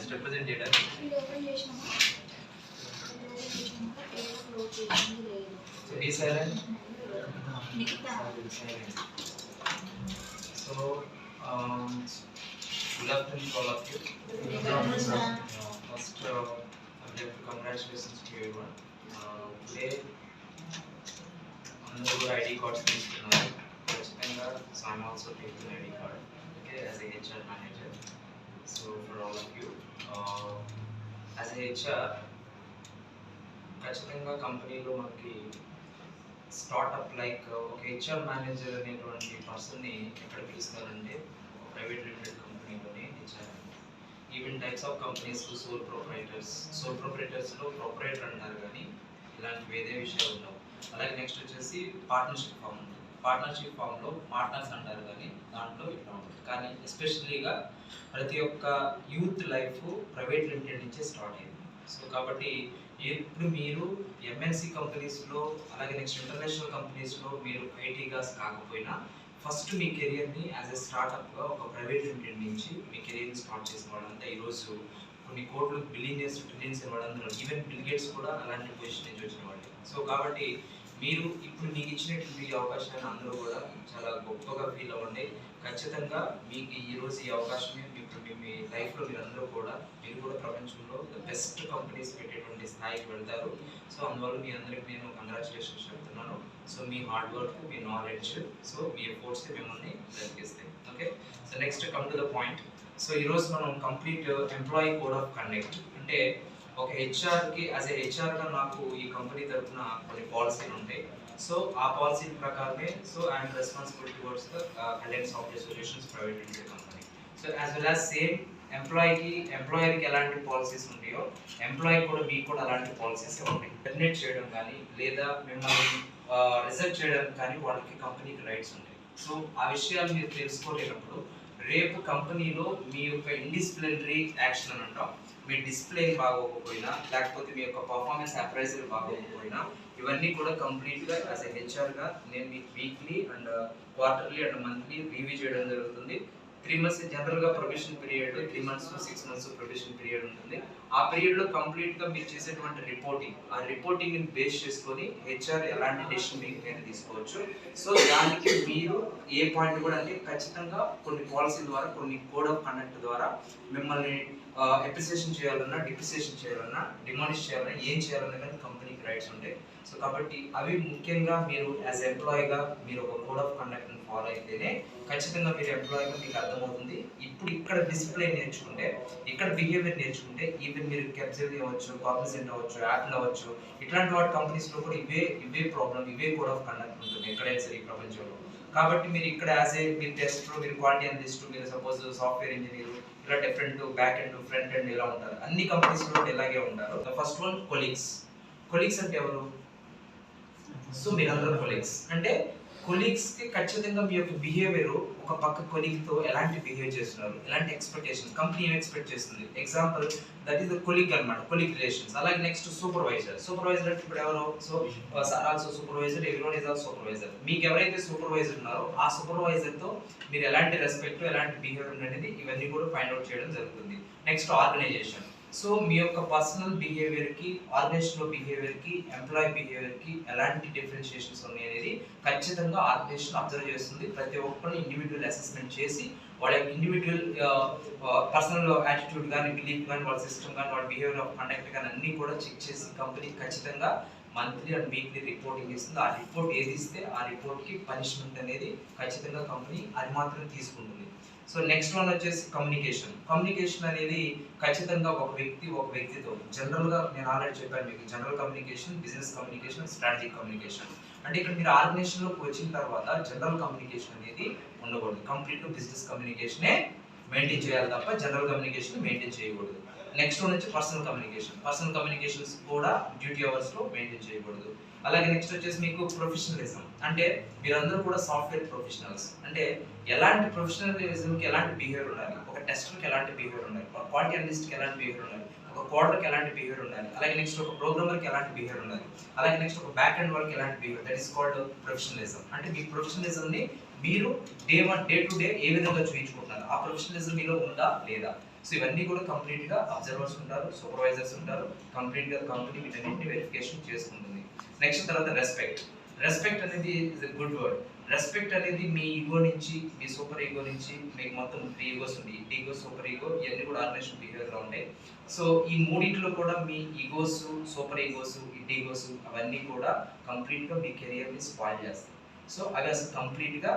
Just represent చేయడానికి. So be silent. So good afternoon to all of you. First I would like to congratulations to everyone. Today అందరూ కూడా ID cards తీసుకున్నారు. ఖచ్చితంగా so I'm also taking ID card okay as a HR manager. So for all of you as a HR ఖచ్చితంగా కంపెనీలో మనకి startup like ఒక హెచ్ఆర్ manager అనేటువంటి పర్సన్ని ఎక్కడ పిలుస్తారంటే ప్రైవేట్ లిమిటెడ్ కంపెనీలోనే HR. Even types of companies sole ప్రొపరైటర్స్లో ప్రొపరైటర్ అంటారు కానీ ఇలాంటి వేరే విషయాలు ఉండవు. అలాగే నెక్స్ట్ వచ్చేసి పార్ట్నర్షిప్ ఫామ్ ఉంటుంది. పార్ట్నర్షిప్ ఫామ్లో పార్ట్నర్స్ అంటారు కానీ దాంట్లో ఇట్లా ఉంటుంది. కానీ ఎస్పెషల్లీగా ప్రతి ఒక్క యూత్ లైఫ్ ప్రైవేట్ లిమిటెడ్ నుంచే స్టార్ట్ అయింది. సో కాబట్టి ఇప్పుడు మీరు ఎంఎన్సి కంపెనీస్లో అలాగే నెక్స్ట్ ఇంటర్నేషనల్ కంపెనీస్లో మీరు ఐటీగా కాకపోయినా ఫస్ట్ మీ కెరియర్ని యాజ్ ఎ స్టార్ట్అప్గా ఒక ప్రైవేట్ లిమిటెడ్ నుంచి మీ కెరియర్ని స్టార్ట్ చేసిన వాళ్ళంతా ఈరోజు కొన్ని కోట్లు బిలియనియర్స్ ట్రిలియన్స్ వాళ్ళందరూ ఈవెన్ బిల్ గేట్స్ కూడా అలాంటి పొజిషన్ నుంచి వచ్చిన వాళ్ళు. సో కాబట్టి మీరు ఇప్పుడు మీకు ఇచ్చినటువంటి ఈ అవకాశాన్ని అందరూ కూడా చాలా గొప్పగా ఫీల్ అవ్వండి. ఖచ్చితంగా మీకు ఈరోజు ఈ అవకాశమే ఇప్పుడు మీ లైఫ్లో మీరు కూడా ప్రపంచంలో ద బెస్ట్ కంపెనీస్ పెట్టేటువంటి స్థాయికి వెళ్తారు. సో అందువల్ల మీ అందరికి నేను కంగ్రాచులేషన్స్ చెప్తున్నాను. సో మీ హార్డ్ వర్క్, మీ నాలెడ్జ్, సో మీ ఎఫోర్ట్స్ మిమ్మల్ని జరిగిస్తాయి. Okay, so next come to the point. So ఈరోజు మనం complete employee code of conduct అంటే ఒక హెచ్ఆర్కి యాజ్ ఏ హెచ్ఆర్గా నాకు ఈ కంపెనీ తరఫున కొన్ని పాలసీలు ఉంటాయి. సో ఆ పాలసీల ప్రకారమే so I'm responsible towards the conduct software solutions private limited company. So as well as same ఎంప్లాయర్కి ఎలాంటి పాలసీస్ ఉంటాయో ఎంప్లాయీ కూడా మీకు కూడా అలాంటి పాలసీస్ ఉంటాయి. టెర్మినేట్ చేయడం కానీ లేదా మిమ్మల్ని రిజెక్ట్ చేయడం కానీ వాళ్ళకి కంపెనీకి రైట్స్ ఉంటాయి. సో ఆ విషయాలు మీరు తెలుసుకోలేనప్పుడు రేపు కంపెనీలో మీ యొక్క ఇండిసిప్లినరీ యాక్షన్ అని అంటాం, మీ డిస్ప్లే బాగోకపోయినా లేకపోతే మీ యొక్క పర్ఫార్మెన్స్ అప్రైజల్ బాగోకపోయినా ఇవన్నీ కూడా కంప్లీట్గా యాజ్ ఎ హెచ్ఆర్గా నేను మీకు weekly and quarterly and monthly review చేయడం జరుగుతుంది. 3 months జనరల్గా probation period, 3 months to 6 months probation period ఉంటుంది. ఆ పీరియడ్లో కంప్లీట్గా మీరు చేసేటువంటి ఆ రిపోర్టింగ్ని బేస్ చేసుకొని హెచ్ఆర్ ఎలాంటి డెసిషన్ మీకు తీసుకోవచ్చు. సో దానికి మీరు ఏ పాయింట్ కూడా అంటే ఖచ్చితంగా కొన్ని పాలసీ ద్వారా కొన్ని కోడ్ ఆఫ్ కండక్ట్ ద్వారా మిమ్మల్ని అప్రిసియేషన్ చేయాలన్నా, డిప్రిసియేషన్ చేయాలన్నా, డిమాలిష్ చేయాలన్నా, ఏం చేయాలన్నా కానీ కంపెనీకి రైట్స్ ఉంటాయి. సో కాబట్టి అవి ముఖ్యంగా మీరు యాజ్ ఎంప్లాయీగా మీరు ఒక కోడ్ ఆఫ్ కండక్ట్ని ఫాలో అయితేనే ఖచ్చితంగా మీరు ఎంప్లాయీగా మీకు అర్థమవుతుంది. ఇప్పుడు ఇక్కడ డిసిప్లిన్ నేర్చుకుంటే, ఇక్కడ బిహేవియర్ నేర్చుకుంటే ఈవెన్ మీరు కెప్జెల్ అవ్వచ్చు, కాగ్నిజెంట్ అవ్వచ్చు, యాపిల్ అవ్వచ్చు, ఇట్లాంటి వాటి కంపెనీస్లో కూడా ఇవే ప్రాబ్లం, ఇవే కోడ్ ఆఫ్ కండక్ట్ ఉంటుంది ఎక్కడైనా సరే ఈ ప్రపంచంలో. కాబట్టి మీరు ఇక్కడ యాజ్ ఏ మీరు టెస్టర్, మీరు క్వాలిటీ అనలిస్ట్, మీరు సపోజ్ సాఫ్ట్వేర్ ఇంజనీర్, ఇలా different back end, front end ఇలా ఉంటారు. అన్ని కంపెనీస్లో ఇలాగే ఉంటారు. ఫస్ట్ వన్ కొలీగ్స్ అంటే ఎవరు? సో మీరందరూ కొలీగ్స్ అంటే కొలీగ్స్కి ఖచ్చితంగా మీ యొక్క బిహేవియర్ ఒక పక్క కొలీగ్తో ఎలాంటి బిహేవ్ చేస్తున్నారు, ఎలాంటి ఎక్స్పెక్టేషన్, కంపెనీ ఏం ఎక్స్పెక్ట్ చేస్తుంది, example that is the colleague అనమాట, కొలీగ్ రిలేషన్స్. అలాగే నెక్స్ట్ సూపర్వైజర్ అంటే ఇప్పుడు ఎవరో so also supervisor, everyone is also supervisor. మీకు ఎవరైతే సూపర్వైజర్ ఉన్నారో ఆ సూపర్వైజర్తో మీరు ఎలాంటి రెస్పెక్ట్, ఎలాంటి బిహేవియర్ అనేది ఇవన్నీ కూడా ఫైండ్ అవుట్ చేయడం జరుగుతుంది. Next organisation. సో మీ యొక్క పర్సనల్ బిహేవియర్కి, ఆర్గనైజేషన్లో బిహేవియర్కి, ఎంప్లాయీ బిహేవియర్కి ఎలాంటి డిఫరెన్షియేషన్స్ ఉన్నాయి అనేది ఖచ్చితంగా ఆర్గనైజేషన్ అబ్జర్వ్ చేస్తుంది. ప్రతి ఒక్కరిని ఇండివిజువల్ అసెస్మెంట్ చేసి వాళ్ళ యొక్క ఇండివిజువల్ పర్సనల్ యాటిట్యూడ్ కానీ, బిలీఫ్ కానీ, వాళ్ళ సిస్టమ్ కానీ, వాళ్ళ బిహేవియర్ ఆఫ్ కండక్ట్ కానీ అన్నీ కూడా చెక్ చేసి కంపెనీ ఖచ్చితంగా మంత్లీ అండ్ వీక్లీ రిపోర్టింగ్ ఇస్తుంది. ఆ రిపోర్ట్ ఏది ఇస్తే ఆ రిపోర్ట్కి పనిష్మెంట్ అనేది ఖచ్చితంగా కంపెనీ అది మాత్రం తీసుకుంటుంది. సో నెక్స్ట్ వన్ వచ్చేసి కమ్యూనికేషన్ అనేది ఖచ్చితంగా ఒక వ్యక్తితో జనరల్గా నేను ఆల్రెడీ చెప్పాను మీకు, general communication, business communication, strategic communication. అంటే ఇక్కడ మీరు ఆర్గనైజేషన్లోకి వచ్చిన తర్వాత జనరల్ కమ్యూనికేషన్ అనేది ఉండకూడదు. కంప్లీట్ బిజినెస్ కమ్యూనికేషనే మెయింటైన్ చేయాలి తప్ప జనరల్ కమ్యూనికేషన్ మెయింటైన్ చేయకూడదు. నెక్స్ట్ వన్ వచ్చి పర్సనల్ కమ్యూనికేషన్స్ కూడా డ్యూటీ అవర్స్లో మెయింటైన్ చేయకూడదు. అలాగే నెక్స్ట్ వచ్చేసి మీకు ప్రొఫెషనలిజం అంటే మీరందరూ కూడా సాఫ్ట్వేర్ ప్రొఫెషనల్స్ అంటే ఎలాంటి ప్రొఫెషనలిజంకి ఎలాంటి బిహేవియర్ ఉండాలి, ఒక టెస్టర్కి ఎలాంటి బిహేవియర్ ఉండాలి, ఒక క్వాలిటీ అనలిస్ట్కి ఎలాంటి బిహేవియర్ ఉండాలి, ఒక కోడర్కి ఎలాంటి బిహేవియర్ ఉండాలి, అలాగే నెక్స్ట్ ఒక ప్రోగ్రామర్కి ఎలాంటి బిహేవియర్ ఉండాలి, అలాగే నెక్స్ట్ ఒక బ్యాక్ ఎండ్ వాళ్ళకి ఎలాంటి behaviour, that is called professionalism. అంటే మీ ప్రొఫెషనలిజంని మీరు డే టు డే ఏ విధంగా చూపించుకుంటున్నారు, ఆ ప్రొఫెషనలిజం మీలో ఉందా లేదా. సో ఇవన్నీ కూడా కంప్లీట్గా అబ్జర్వర్స్ ఉంటారు, సూపర్వైజర్స్ ఉంటారు, కంప్లీట్గా కంపెనీ వీటన్నింటినీ వెరిఫికేషన్ చేసుకుంటుంది. నెక్స్ట్ తర్వాత రెస్పెక్ట్. రెస్పెక్ట్ అనేది is a good word. Respect అనేది మీ ఈగో నుంచి, మీ సూపర్ ఈగో నుంచి, మీకు మొత్తం 3 ఈగోస్ ఉంది. ఈగో, సూపర్ ఈగో ఇవన్నీ కూడా ఆర్గనైజేషన్ బిహేవియర్లో ఉంటాయి. సో ఈ మూడింటిలో కూడా మీ ఈగోస్, సూపర్ ఈగోస్, ఈగోస్ అవన్నీ కూడా కంప్లీట్గా మీ కెరియర్ని స్పాయిల్ చేస్తాయి. సో అవి అసలు కంప్లీట్గా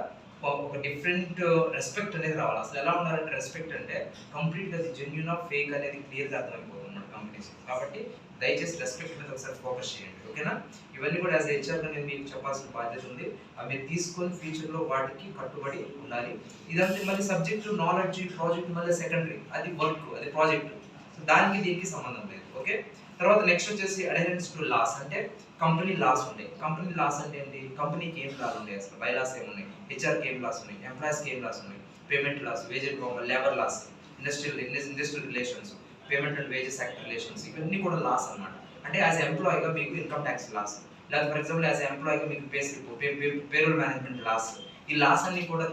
ఒక డిఫరెంట్ రెస్పెక్ట్ అనేది రావాలి. అసలు ఎలా ఉండాలంటే రెస్పెక్ట్ అంటే కంప్లీట్గా అది జెన్యూన్ ఆఫ్ ఫేక్ అనేది క్లియర్గా అర్థమైపోతుంది అన్నమాట కంపెనీస్. కాబట్టి దయచేసి రెస్పెక్ట్ మీద ఒకసారి ఫోకస్ చేయండి, ఓకేనా? ఇవన్నీ కూడా యాజ్ హెచ్ఆర్గా నేను మీకు చెప్పాల్సిన బాధ్యత ఉంది. అవి మీరు తీసుకొని ఫ్యూచర్లో వాటికి కట్టుబడి ఉండాలి. ఇదంతా మళ్ళీ సబ్జెక్టు, నాలెడ్జ్, ప్రాజెక్ట్ మళ్ళీ సెకండరీ, అది వర్క్, అది ప్రాజెక్ట్. సో దానికి దీనికి సంబంధం లేదు, ఓకే? తర్వాత నెక్స్ట్ వచ్చేసి అడెరెన్స్ టు లాస్, అంటే కంపెనీ లాస్ ఉంటాయి. కంపెనీ లాస్ అంటే ఏంటి? కంపెనీకి ఏం లాస్ ఉంటాయి, అసలు బై లాస్ ఏమున్నాయి, హెచ్ఆర్కి ఏం లాస్ ఉన్నాయి, ఎంప్లాయీస్కి ఏం లాస్ ఉన్నాయి, payment laws, wages labour laws, industrial relations, payment and wages act relations, ఇవన్నీ కూడా లాస్ అన్నమాట. అంటే యాజ్ ఎంప్లాయీగా మీకు ఇన్కమ్ ట్యాక్స్ లాస్, లేదా ఫర్ ఎగ్జాంపుల్ యాజ్ ఎంప్లాయీగా మీకు pay slip, payroll management laws, ఈ లాస్ అన్ని కూడా